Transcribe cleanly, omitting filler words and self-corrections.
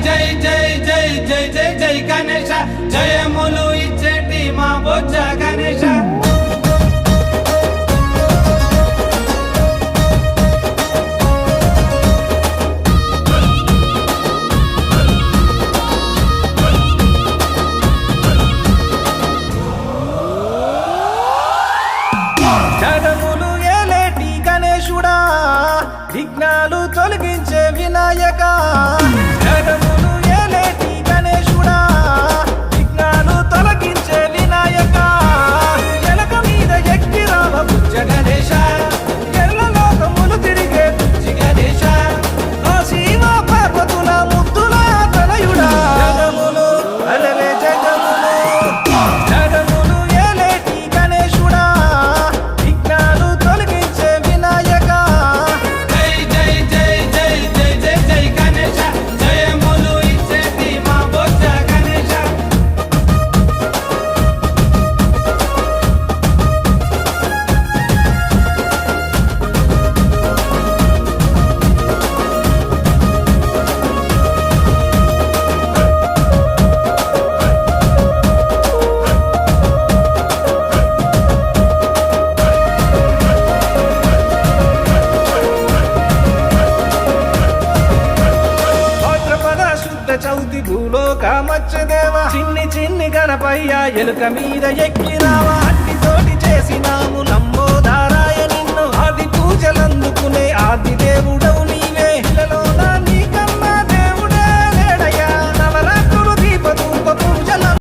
జై జై జై జై జై జై గణేశ జయములు ఇచ్చేటి మా బొజ్జ గణేశ జగములు ఏలేటి గణేశుడా విఘ్నాలు తొలగించే వినాయక జగములు ఏలేటి గణేశుడా విఘ్నాలు తొలగించే వినాయక ఎలక మీద ఎక్కి రావ బుజ్జ గణేశ ఎల్ల లోకములు తిరిగే బుజ్జి గణేశ ఆ శివ పార్వతుల ముద్దుల తనయుడా జగములు అలవే జగములు జగములు ఏలేటి గణేశుడా విఘ్నాలు తొలగించే వినాయక జై జై జై జై జై జై జై గణేశ జయములు ఇచ్చేటి మా బొజ్జ గణేశ భాద్రపద శుద్ధ చౌతి భూలోక మత్స్యదేవ చిన్ని చిన్ని గణపయ్య ఎలుక మీద ఎక్కిరావా అట్టి